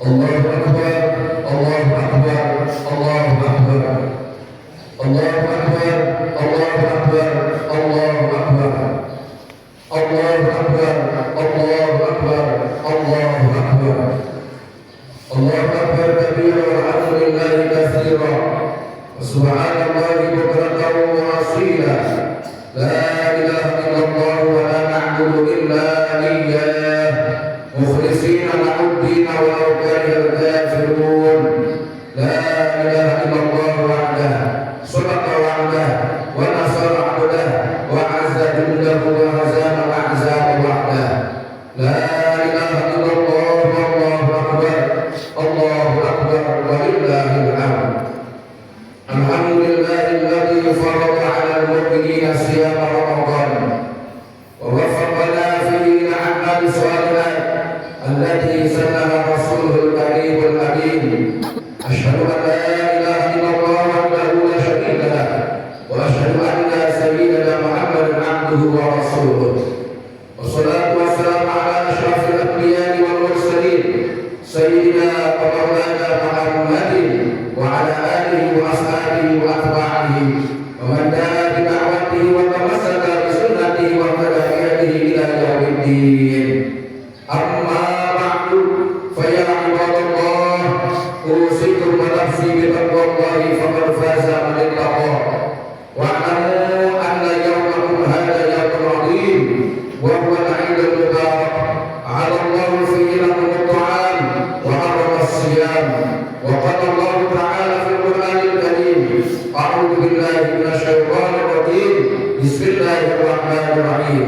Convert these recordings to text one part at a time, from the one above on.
Allahu Akbar, Allahu Akbar, Allahu Akbar, Allahu Akbar, Allahu Akbar, Allahu Akbar, Allahu Akbar, Allahu Akbar, Allahu Akbar, Allahu Akbar kabira walhamdulillahi katsira wa subhanallahi bukratan wa asila. La ilaha illallah wa la na'budu illa iyyah mukhlishina lahu-d-din walau karihal kafirun. La ilaha illallah wahdahu sadaqa wa'dahu wa nasara 'abdahu wa 'azza jundahu wa hazama al-ahzaba wahdahu. La ilaha illallah wallahu akbar, Allahu akbar walillahil hamd. Alhamdulillahilladzi farada 'alal mu'minina siyama Ramadan wa waffaqana fihi ila a'mali shalihat allati sannaha rasulul karimul amin. Asyhadu an la ilaha illallah wahdahu la syarika lah wa asyhadu anna sayyidana Muhammadan 'abduhu wa rasuluh. Wassalatu wassalamu ala asyrafil anbiya'i wal mursalin sayyidina wa maulana Muhammadin wa ala alihi wa ashabihi wa atba'ihi wa man da'a bi da'watihi wa tamassaka bi sunnatihi wa tabi'atihi ila yaumiddin. Amma ba'du, fa ya ibadallah, usikum wa nafsi bi taqwallahi faqad faza man ittaqa. Wa'lamu anna yawmakum hadha yawmun 'azim wa huwa al-'idul mubarak. 'ala Allah fihi lakum at-ta'am wa harrama as-siyam. Wa qala Allah ta'ala fil Qur'anil Karim, a'udzu billahi minasy syaithanir rajim. Bismillahirrahmanirrahim.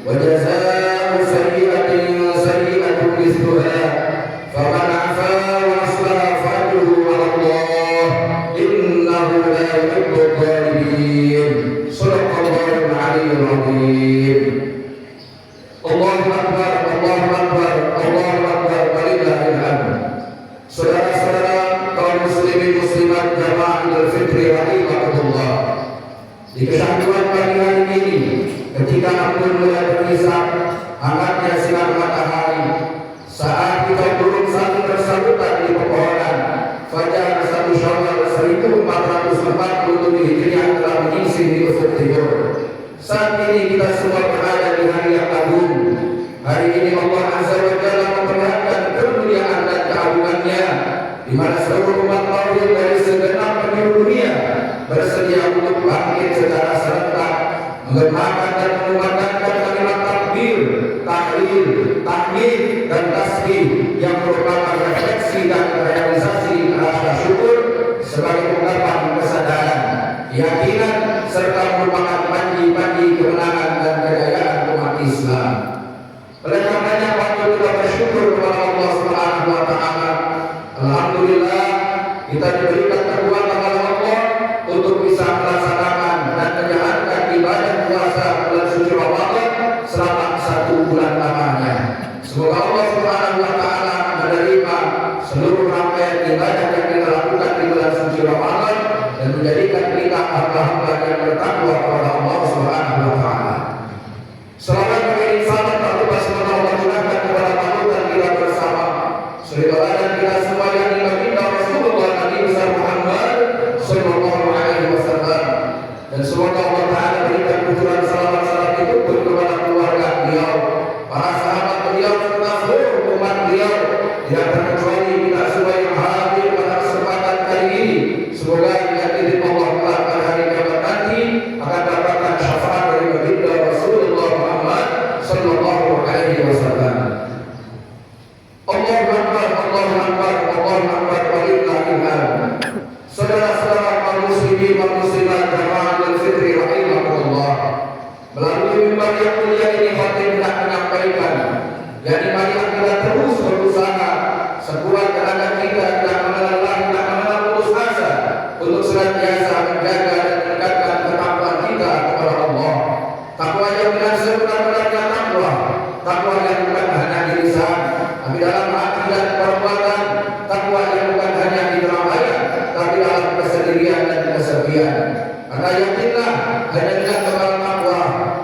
Wa jazaa'u sayyi'atin sayyi'atun mithluha faman 'afa wa aslaha fa ajruhu 'ala Allah innahu la yuhibbul zalimin. Shadaqallahul 'aliyyul 'azim. Allahu akbar, Allahu akbar, Allahu akbar walillahil hamd. Saudara-saudara kaum muslimin muslimat jamaah Idul Fitri rahimakumullah. Di kesyahduan pagi hari ini, ketika ampun mulai berhisap, hangatnya sinar matahari, saat kita belum saling bersahutan di pepohonan, fajar 1 Syawal 1447 Hijriah telah menyingsing di ufuk timur. Saat ini kita semua berada di hari yang agung. Hari ini Allah Azza wa Jalla memperlihatkan kemuliaan dan keagungannya, di mana seluruh umat tauhid dari segenap penjuru dunia bersedia untuk bangkit secara serentak, menggemakan dan mengumandangkan kalimat takbir, tahlil, tahmid dan tasbih yang merupakan refleksi dan realisasi rasa syukur sebagai ungkapan kesadaran, keyakinan serta merupakan panji-panji kemenangan dan kejayaan umat Islam. Oleh karenanya patut kita bersyukur kepada Allah Subhanahu wa taala. Alhamdulillah kita diberikan kekuatan oleh Allah untuk bisa melaksanakan dan menjalankan ibadah puasa bulan suci Ramadan selama 1 bulan lamanya. Semoga Allah Subhanahu wa taala menerima seluruh rangkaian ibadah yang kita lakukan di bulan suci Ramadan dan menjadikan kita hamba-hamba yang bertakwa kepada Allah Subhanahu wa taala. Selamat mengirim salam tak lupa semoga Allah curahkan kepada panutan kita bersama suri tauladan kita semua yang dibaginda Rasulullah Nabi besar Muhammad sallallahu alaihi wasallam, dan semoga Allah taala berikan kucuran salam-salam itu pun kepada keluarga beliau, para sahabat beliau serta seluruh umat beliau, tidak terkecuali kita semua yang hadir pada kesempatan kali ini. Semoga dengan izin Allah pada hari kiamat nanti akan dapatkan syafaat dari baginda Rasulullah Muhammad sallallahu alaihi wasallam. Allahu akbar, Allahu akbar, Allahu akbar walillahil hamd. Saudara-saudara kaum muslimin wal muslimat jamaah Idul Fitri rahimakumullah. Melalui mimbar yang mulia ini khatib hendak menyampaikan, jadi marilah kita terus berusaha sekuat tenaga kita, tidak mengalah, tidak mengenal putus asa, untuk senantiasa menjaga dan meningkatkan ketakwaan kita kepada Allah. Takwa yang benar sebenar-benarnya takwa, takwa yang bukan hanya di lisan, tapi dalam hati dan perbuatan, takwa yang bukan hanya di dalam ayat, tapi dalam kesendirian dan kesepian. Maka yakinlah hanya dengan kebal takwa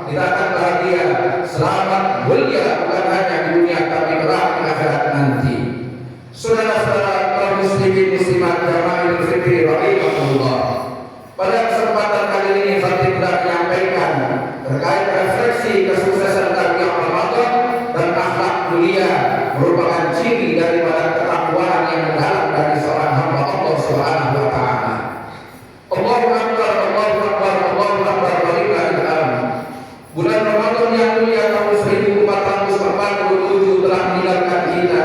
kita akan bahagia, selamat, mulia bukan hanya di dunia tapi kelak di akhirat nanti. Saudara mulia merupakan ciri daripada ketakwaan yang mendalam dari seorang hamba Allah Subhanahu wa taala. Allahu akbar, Allahu akbar, Allahu akbar, walillahil hamd. Bulan Ramadan yang mulia tahun 1447 telah meninggalkan kita.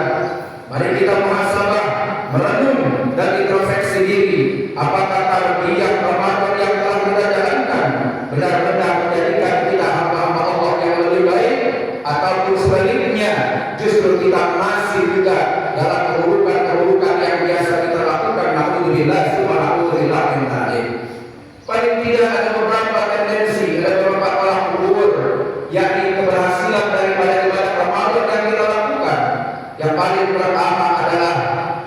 Mari kita muhasabah, merenung dan introspeksi diri. Apakah tarbiyah Ramadan yang telah kita jalankan benar-benar menjadikan kita hamba-hamba Allah yang lebih baik, ataupun sebaliknya justru kita masih juga dalam keburukan-keburukan yang biasa kita lakukan. Alhamdulillah, subhanallah, min dzalik. Paling tidak ada beberapa tendensi, ada beberapa tolak ukur, yakni keberhasilan daripada ibadah Ramadan yang kita lakukan. Yang paling pertama adalah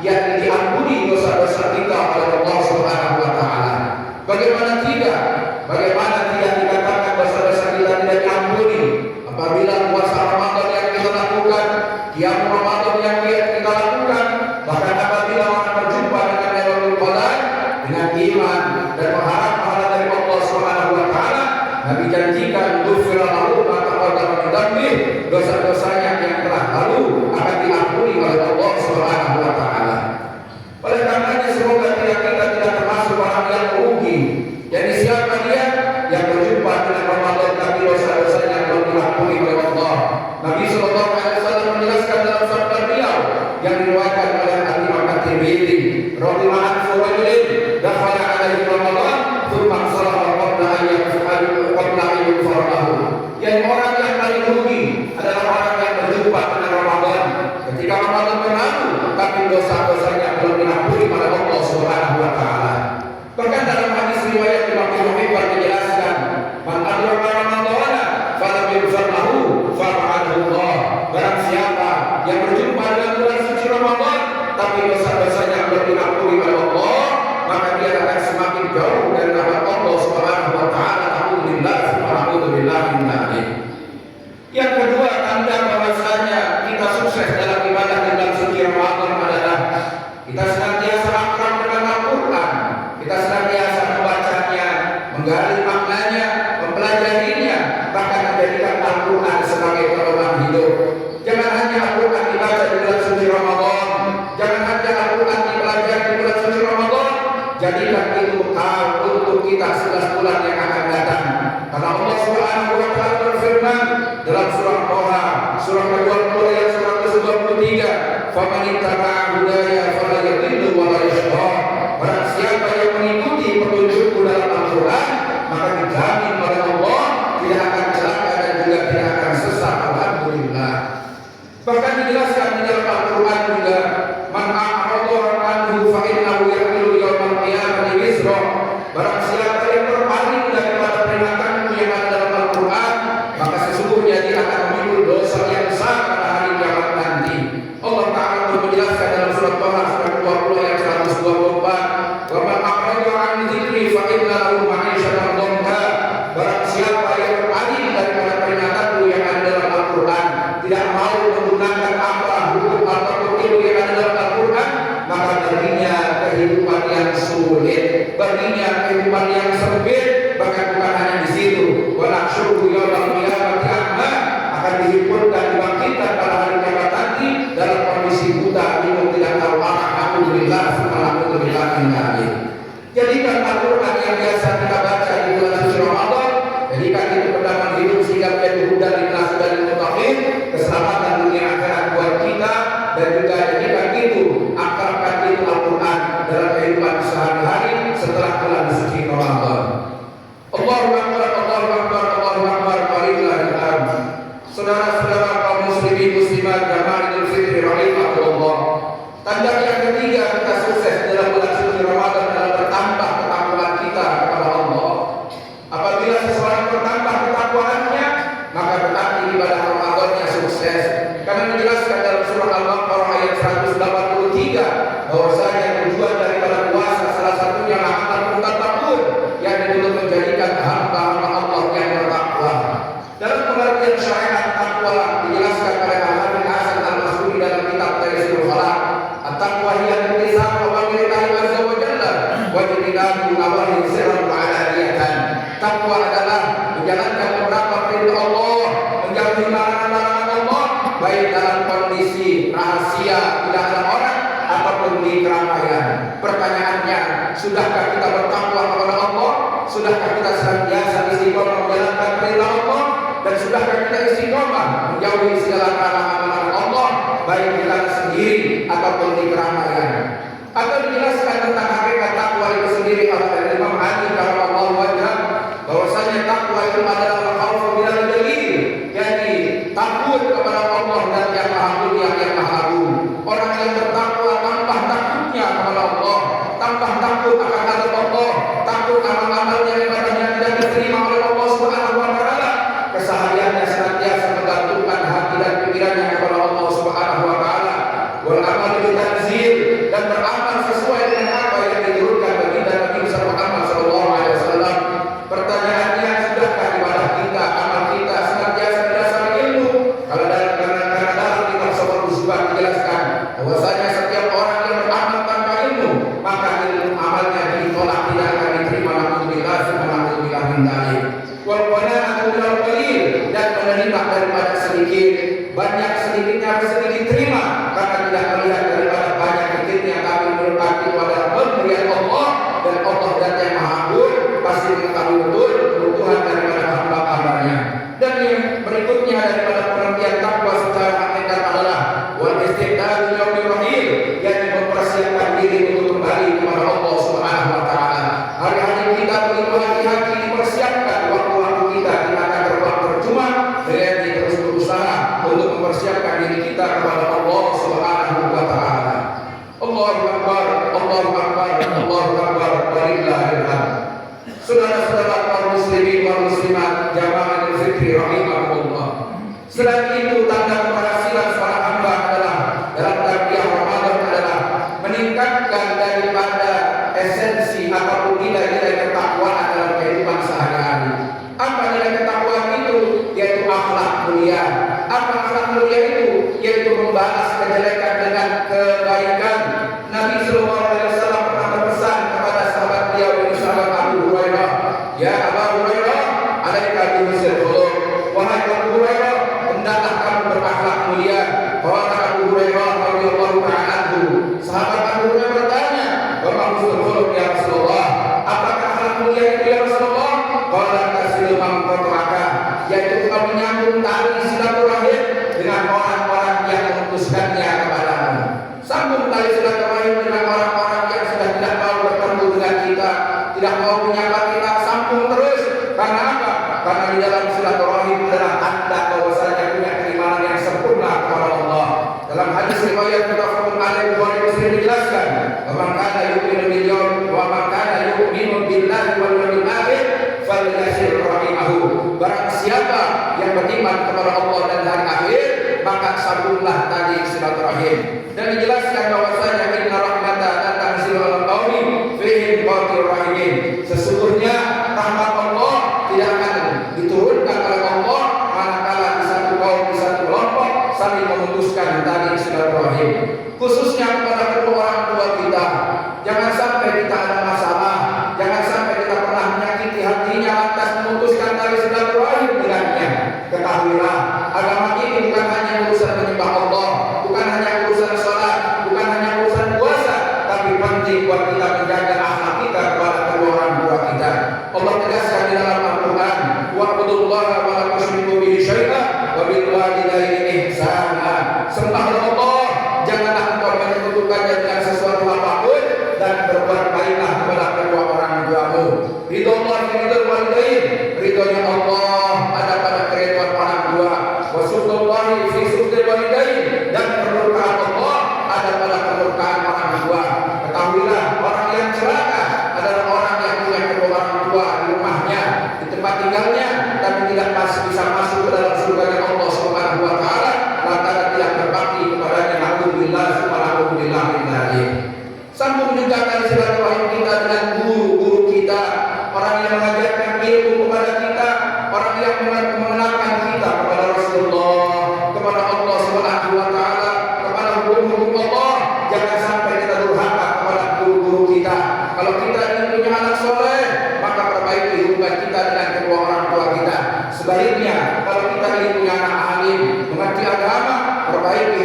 yakni diampuni dosa-dosa kita oleh Allah Subhanahu wa taala. Bagaimana tidak dikatakan dosa-dosa kita tidak diampuni apabila puasa Ramadan yang kita lakukan, qiyam Ramadan yang kita lakukan, bahkan apabila orang berjumpa dengan Lailatul Qadar dengan iman dan mengharap pahala dari Allah Subhanahu wa taala, Nabi janjikan ghufira lahu ma taqaddama min dzambih, dosa-dosanya yang telah lalu akan diampuni oleh Allah Subhanahu wa taala. Oleh karenanya semoga kita tidak termasuk orang yang rugi. Jadi siapa dia yang berjumpa dengan Ramadan tapi dosa-dosanya belum diampuni oleh Allah. Nabi sallallahu alaihi wasallam menjelaskan dalam sabda beliau yang diriwayatkan oleh Imam At-Tirmidzi, radhiyallahu anhu, dakhala alaihi Ramadan thumma shalla qabla an yufarahu. Yang orang yang paling rugi adalah orang yang berjumpa dengan Ramadan ketika Ramadan berlalu tapi dosa-dosanya belum diampuni oleh Allah Subhanahu wa taala. Bahkan dalam hadis riwayat Imam Bukhari menjelaskan, man adraka Ramadhana falam yughfar lahu fa'anahullah. Barang siapa yang berjumpa dengan bulan suci Ramadan tapi dosa-dosanya belum diampuni oleh Allah, maka dia akan semakin jauh dari rahmat Allah Subhanahu wa taala. Alhamdulillah, min dzalik. Yang kedua, tanda bahwasanya kita sukses dalam ibadah di bulan suci Ramadan adalah kita senantiasa akrab dengan Al-Quran, kita senantiasa membacanya, menggali maknanya, mempelajarinya, bahkan menjadikan Al-Quran sebagai pedoman hidup. Jangan hanya Al-Quran dibaca di bulan suci Ramadan, jangan hanya Al-Quran dipelajari di bulan suci Ramadan, jadikan itu bekal untuk kita 11 bulan yang akan datang. Karena Allah Subhanahu wa taala berfirman dalam surah Toha, surah ke-20 ayat 123, "Faman ittaba'a hudaya fala yadhillu wa la yashqa." Barang siapa yang mengikuti petunjukku dalam Al-Qur'an, maka dijamin oleh Allah tidak akan celaka dan juga tidak akan sesat. Alhamdulillah. Bahkan dijelaskan di dalam Al-Qur'an juga, "Man a'rada anhu fa innahu yahmilu yawmal qiyamati wizra." Barang siapa yang berpaling daripada peringatanku yang ada dalam Al-Quran, maka sesungguhnya dia akan memikul dosa yang besar pada hari kiamat nanti. Allah Ta'ala menjelaskan dalam surat Toha surah 20 ayat 124, "Wa man a'rada 'an dzikri fa inna lahu ma'isyatan dhanka." Barang siapa yang berpaling daripada peringatanku yang ada dalam Al-Quran, tidak mau menggunakan apa hukum atau ilmu yang ada dalam Al-Quran, maka baginya kehidupan yang sulit, baginya kehidupan yang sempit. Bahkan bukan hanya di situ, wa nahsyuruhu yaumal qiyamati a'ma, akan dihimpunkan dibangkitkan pada hari kiamat nanti dalam kondisi buta, bingung, tidak tahu arah. Alhamdulillah, alhamdulillah, innalillahi. Jadikan Al-Quran yang biasa kita baca di bulan suci Ramadan, jadikan itu pedoman hidup sehingga menjadi hudan linnas dan muttaqin, keselamatan dunia akhirat buat kita, dan juga jadikan itu akrabkan itu Al-Quran dalam kehidupan sehari-hari setelah bulan suci Ramadan. Allahu akbar, Allahu akbar, Allahu akbar, walillahil hamd. Saudara-saudara kaum muslimin muslimat jamaah Idul Fitri rahimakumullah. Tanda yang ketiga kita sukses dalam bulan suci Ramadan adalah bertambah ketakwaan kita kepada Allah. Apabila seseorang bertambah ketakwaannya, maka berarti ibadah Ramadannya sukses. Karena dijelaskan dalam surah Al-Baqarah ayat 183 bahwasanya tujuan daripada puasa salah satunya amal muttaqun, yang untuk menjadikan hamba-hamba Allah yang bertakwa. Dalam pengertian syariat takwa dijelaskan oleh Al-Habib Hasan Al-Mas'udi dalam kitab Taysirul Falaq, at-taqwa hiya al-iltizam wa amrillahi azza wa jalla wa ijtinabu nawahi sirran wa alaniyatan. Takwa adalah menjalankan beberapa perintah Allah, menjauhi larangan-larangan Allah, baik dalam dalam kondisi rahasia, tidak ada orang, ataupun di keramaian. Pertanyaannya, sudahkah kita bertakwa kepada Allah? Sudahkah kita senantiasa istiqomah menjalankan perintah Allah? Dan sudahkah kita istiqomah menjauhi segala larangan Allah, baik di tanah sendiri ataupun di keramaian? Atau dijelaskan tentang hakikat takwa itu sendiri oleh Imam Ali karramallahu wajhah, bahwasanya takwa itu adalah khaufu minal jalil, jadi takut kepada Allah dan yang Maha Mulia, yang Maha Agung. Orang yang bertakwa tambah takutnya kepada Allah, tambah takut akan azab Allah, takut amal-amalnya ibadahnya tidak diterima oleh Allah Subhanahu wa taala. Kesehariannya senantiasa menggantungkan hati dan pikirannya kepada Allah Subhanahu wa taala. Wal amal bitanzil, dan beramal sesuai dengan apa yang diturunkan baginda Nabi Muhammad sallallahu alaihi wasallam. Pertanyaannya, sudahkah ibadah kita, amal kita senantiasa berdasar ilmu? Kalau dalam kitab Safar Usbah dijelaskan bahwasanya setiap orang yang beramal tanpa ilmu, maka ilmu amalnya ditolak, tidak akan diterima. Alhamdulillah, alhamdulillah min dzalik. Wal qana'atu bil qalil, dan menerima daripada sedikit. Banyak sedikitnya sedikit terima, karena tidak melihat daripada banyak sedikitnya, tapi berarti pada pemberian Allah, dan Allah dan yang Maha Agung pasti mengetahui betul kebutuhan daripada hamba-hambanya. Dan yang berikutnya daripada pengertian takwa secara hakikat adalah wal istiqdadu yaumil rahim, yang mempersiapkan diri untuk kembali kepada Allah Subhanahu wa taala. Hari-hari kita begitu hati-hati dipersiapkan, waktu-waktu kita akan terbang percuma, dan terus berusaha untuk mempersiapkan diri kita kepada Allah Subhanahu wa taala. Allahu akbar, Allahu akbar, Allahu akbar, walillahil hamd. Saudara-saudara kaum muslimin wal muslimat jamaah fikri rahimahullah. Selain itu, tanda keberhasilan seorang hamba adalah dalam tarbiyah Ramadan adalah meningkatkan daripada esensi ataupun nilai-nilai ketakwaan dalam kehidupan sehari-hari. Apa nilai ketakwaan itu? Yaitu akhlak mulia. Apa akhlak mulia itu? Yaitu membalas kejelekan dengan kebaikan. Nabi sallallahu alaihi wasallam pernah berpesan kepada sahabat beliau, yaitu sahabat Abu Hurairah, "Ya Abu Hurairah, alaika bihusnil khuluq." Wahai Abu Hurairah, hendaklah kamu berakhlak mulia. Qala Abu Hurairah radhiyallahu ta'ala anhu. Sahabat Abu Hurairah bertanya, "Wa ma husnul khuluq ya Rasulullah?" Apakah akhlak mulia itu ya Rasulullah? Qala tasilu man qata'aka, yaitu kamu menyambung tali silaturahim dengan orang-orang yang memutuskannya kepadamu. Sambung tali silaturahim dengan orang-orang yang sudah tidak mau bertemu dengan kita, tidak mau menyapa kita, sambung terus. Karena apa? Karena di dalam silaturahim adalah tanda bahwasanya punya keimanan yang sempurna kepada Allah. Dalam hadis riwayat muttafaqun alaih Bukhari Muslim dijelaskan, "Man kana yu'minu billahi wa man kana yu'minu billahi wal yawmil akhir falyasir rahimahu." Barang siapa yang beriman kepada Allah dan hari akhir, maka sambunglah tali silaturahim. Dan dijelaskan bahwasanya inna rahmata la tanzilu ala qaumin fihim qatir rahimin. Sesungguhnya rahmat Allah tidak akan diturunkan oleh Allah manakala di satu kaum, di satu kelompok saling memutuskan tali silaturahim, khususnya kepada kedua orang tua kita. Jangan sampai kita ada masalah, jangan sampai kita pernah menyakiti hatinya lantas memutuskan tali silaturahim dengannya. Ketahuilah, agama ini bukan hanya urusan menyembah Allah, bukan hanya urusan salat, bukan hanya urusan puasa, tapi penting buat kita menjaga akhlak kita kepada kedua orang tua kita. Allah tegaskan di dalam Al-Quran, "Wa'budullaha wa la tusyriku bihi syai'an wa bil walidayni ihsana." Sembahlah Allah, janganlah engkau menyekutukannya dengan sesuatu apapun, dan berbuat baiklah kepada kedua orang tuamu. Ridho ridho walidain, ridhonya Allah ada pada keriduan orang tua. Wa sukhtullahi fi sukhtil walidain, dan kemurkaan Allah ada pada kemurkaan orang tua. Ketahuilah, orang yang celaka adalah orang yang punya kedua orang tua di rumahnya, di tempat tinggalnya, tapi tidak bisa masuk ke dalam surga Allah Subhanahu wa taala lantaran tidak berbakti kepadanya. Alhamdulillah, subhanallah min dzalik. Sambung juga tali silaturahim kita dengan guru-guru kita, orang yang mengajarkan ilmu kepada kita, orang yang mengenalkan kita kepada Rasulullah, kepada Allah Subhanahu wa taala, kepada hukum-hukum Allah. Jangan sampai kita durhaka kepada guru-guru kita. Kalau kita ingin punya anak soleh, maka perbaiki hubungan kita dengan kedua orang tua kita. Sebaliknya, kalau kita ingin punya anak alim, mengerti agama, perbaiki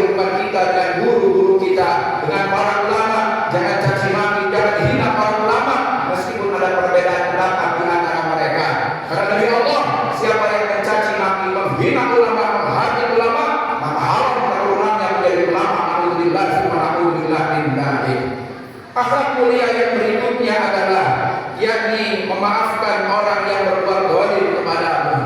dengan para ulama, jangan caci maki, jangan hina para ulama meskipun ada perbedaan pendapat di antara mereka. Karena demi Allah, siapa yang mencaci maki, menghina ulama, menghina ulama, maka haram keturunannya menjadi ulama. Alhamdulillah, alhamdulillah min dzalik. Akhlak mulia yang berikutnya adalah yakni memaafkan orang yang berbuat zalim kepadamu.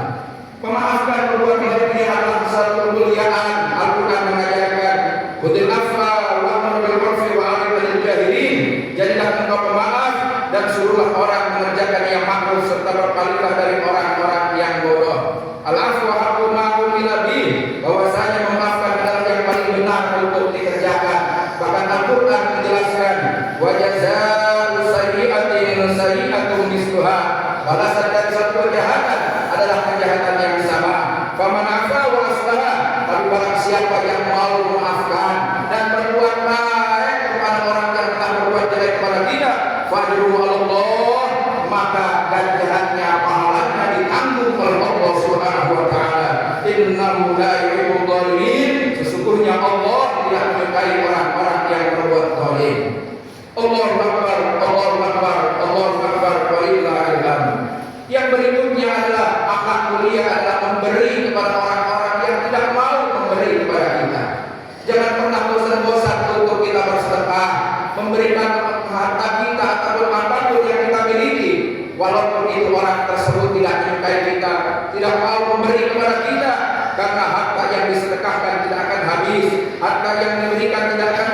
Memaafkan berbuat zalim ini adalah satu kemuliaan. Al-Quran mengajarkan, "Khudil afwa wa'mur bil 'urfi wa'rid 'anil jahilin." Jadilah engkau pemaaf dan suruhlah orang mengerjakan yang makruh serta berpalinglah dari orang-orang yang bodoh. Al-afwa haqqu ma umila bih, bahwasanya memaafkan adalah yang paling benar untuk dikerjakan. Bahkan Al-Quran menjelaskan, "Wa jazaa'u sayyi'atin sayyi'atun misluha." Balasan dari satu kejahatan adalah kejahatan yang sama. Faman 'afa wa aslaha, tapi barang siapa yang mau memaafkan dan berbuat baik kepada orang yang telah berbuat jelek kepada kita, fajruhu 'ala Allah, maka ganjarannya, pahalanya ditanggung oleh Allah Subhanahu wa taala. Innahu la yuhibbul zalimin, sesungguhnya Allah tidak menyukai orang-orang yang berbuat zalim. Allahu akbar, Allahu akbar, Allahu akbar, walillahil hamd. Yang berikutnya adalah akhlak mulia adalah memberi kepada orang-orang yang tidak mau memberi kepada kita. Jangan pernah bosan-bosan untuk kita bersedekah, memberikan harta kita ataupun apapun yang kita miliki, walaupun itu orang tersebut tidak menyukai kita, tidak mau memberi kepada kita, karena harta yang disedekahkan tidak akan habis, harta yang diberikan tidak akan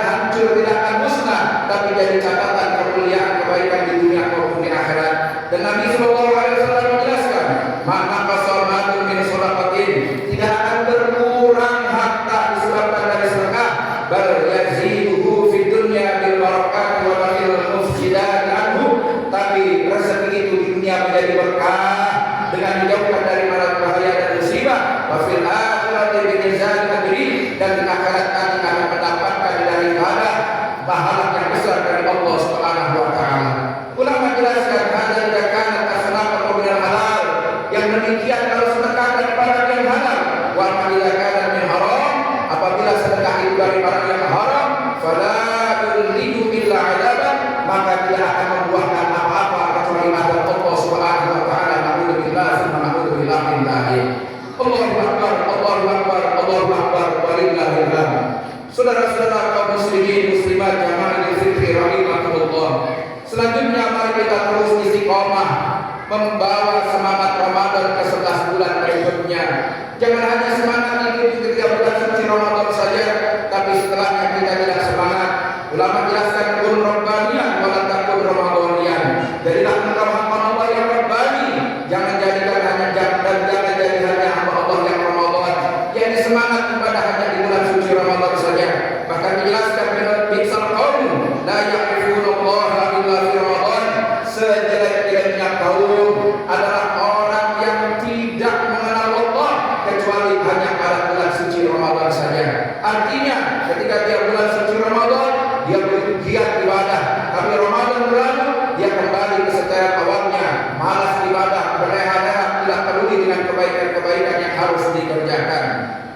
hancur, tidak akan musnah, tapi jadi catatan kemuliaan kebaikan di dunia maupun di akhirat. Dan Nabi Sallallahu Alaihi Wasallam menjelaskan, "Maka qasamatun min shadaqatin," tidak akan berkurang harta disebabkan dari sedekah, bal yaziduhu fid dunya bil barakati wa bil mufsidat anhu, tapi rezeki itu di dunia menjadi berkah dengan dijauhkan dari bahaya dan musibah, wa fil akhirati bi jazaa'i ajri, dan di akhirat nanti akan mendapatkan daripada pahala yang besar dari Allah Subhanahu wa taala. Ulama jelaskan ada dikatakan asnaf minal halal, yang demikian kalau sedekah daripada yang halal, wa dikatakan min haram, apabila sedekah itu dari barang yang haram, fala yulidu illa adaban, maka tidak akan membuahkan apa-apa kecuali azab Allah Subhanahu wa taala. Alhamdulillah, alhamdulillah min dzalik. Allahu akbar, Allahu akbar, Allahu akbar, walillahil hamd. Saudara-saudara kaum muslimin muslimat jamaah Idul Fitri rahimakumullah. Selanjutnya mari kita terus istiqomah membawa semangat Ramadan ke 11 bulan berikutnya. Jangan hanya semangat itu ketika bulan suci Ramadan saja, tapi setelahnya kita tidak semangat. Ulama jelaskan kun rabbaniyah wa la takun ramadhaniyah. Jadilah engkau hamba Allah yang rabbani, jangan jadikan hanya dan jangan jadi hanya hamba Allah yang Ramadan. Yang semangat ibadah hanya di bulan suci Ramadan saja. Bahkan dijelaskan bi'sal qaum la ya'rifuna Allah illa fi Ramadan. Sejelek-jeleknya kaum adalah orang yang tidak mengenal Allah kecuali hanya pada bulan suci Ramadan saja. Artinya ketika dia bulan suci Ramadan, dia bergiat ibadah, tapi Ramadan berlalu, dia kembali ke setelan awalnya, malas ibadah, berleha-leha, tidak peduli dengan kebaikan-kebaikan yang harus dikerjakan.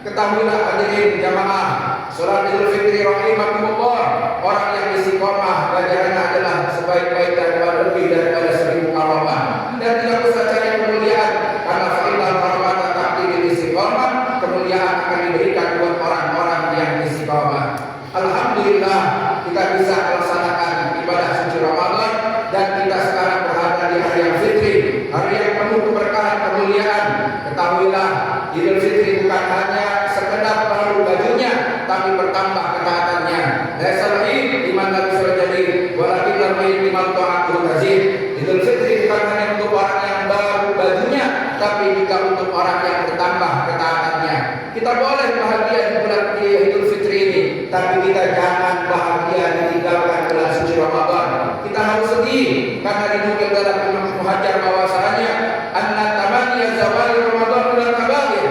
Ketahuilah hadirin jamaah, salat Idul Fitri rahimakumullah, orang yang istiqomah ganjarannya adalah sebaik-baik dan lebih daripada 1000 karamah. Dan tidak usah cari kemuliaan, karena fa'ilal karamah ta'ti bil istiqomah, kemuliaan akan diberikan buat orang-orang yang istiqomah. Alhamdulillah kita bisa melaksanakan ibadah suci Ramadan, dan kita sekarang berada di hari yang fitri, hari yang penuh keberkahan kemuliaan. Ketahuilah Idul Fitri bukan hanya sekedar baru bajunya, tapi bertambah ketaatannya. Laisal Id liman lam yusallil, walakin al-Id liman ta'atul kazid. Idul Fitri bukan hanya untuk orang yang baru bajunya, tapi juga untuk orang yang bertambah ketaatannya. Kita boleh bahagia di bulan Idul Fitri ini, tapi kita jangan bahagia ditinggalkan bulan suci Ramadan. Kita harus sedih karena dinukil dalam Ibnu Hajar bahwasanya anna tamaniya zawali Ramadan bulan kabair.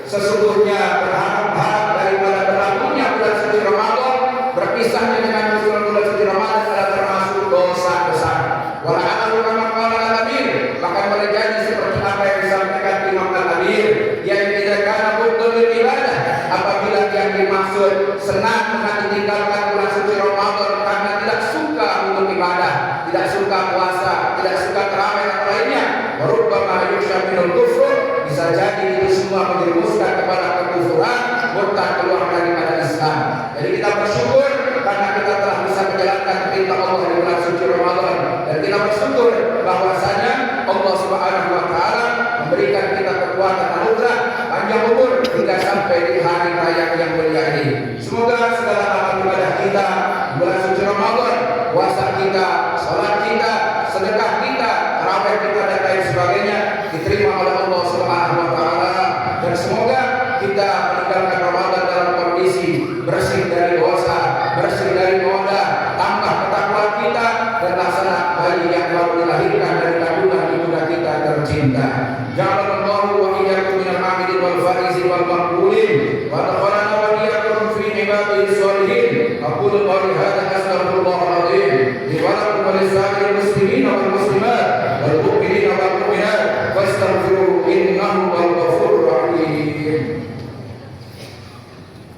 Sesungguhnya berharap daripada berlakunya bulan suci Ramadan, berpisahnya dengan bulan suci Ramadan adalah termasuk dosa besar. Wala'alu kama qala al-Amir, bahkan terjadi seperti apa yang disampaikan Imam Al-Amir, yang tidak karena butuh ibadah, apabila yang dimaksud senang dengan ditinggalkan bulan suci Ramadan karena tidak suka untuk ibadah, tidak suka puasa, tidak suka tarawih dan lainnya. Rubbama yusyamilul kufur, bisa jadi itu semua menjerumuskan kepada kekufuran, murtad keluar daripada Islam. Jadi kita bersyukur karena kita telah bisa menjalankan perintah Allah di bulan suci Ramadan, dan kita bersyukur bahwasanya Allah Subhanahu wa taala memberikan kita kekuatan anugerah panjang umur hingga sampai di hari raya yang mulia ini. Semoga segala amal ibadah kita di bulan suci Ramadan, puasa kita, salat kita, sedekah kita, tarawih kita dan lain sebagainya diterima oleh Allah Subhanahu wa taala, dan semoga kita meninggalkan Ramadan dalam kondisi bersih dari dosa, bersih dari noda, tambah ketakwaan kita dan laksana bayi yang baru dilahirkan dari kandungan ibunda kita tercinta. Ja'alallahu wa iyyakum minal amilin wal faizin wal maqbulin wa dakhalana wa iyyakum fi ibadihi sholihin. Aqulu qawli hadza astaghfirullahal azim li wa lakum wa lis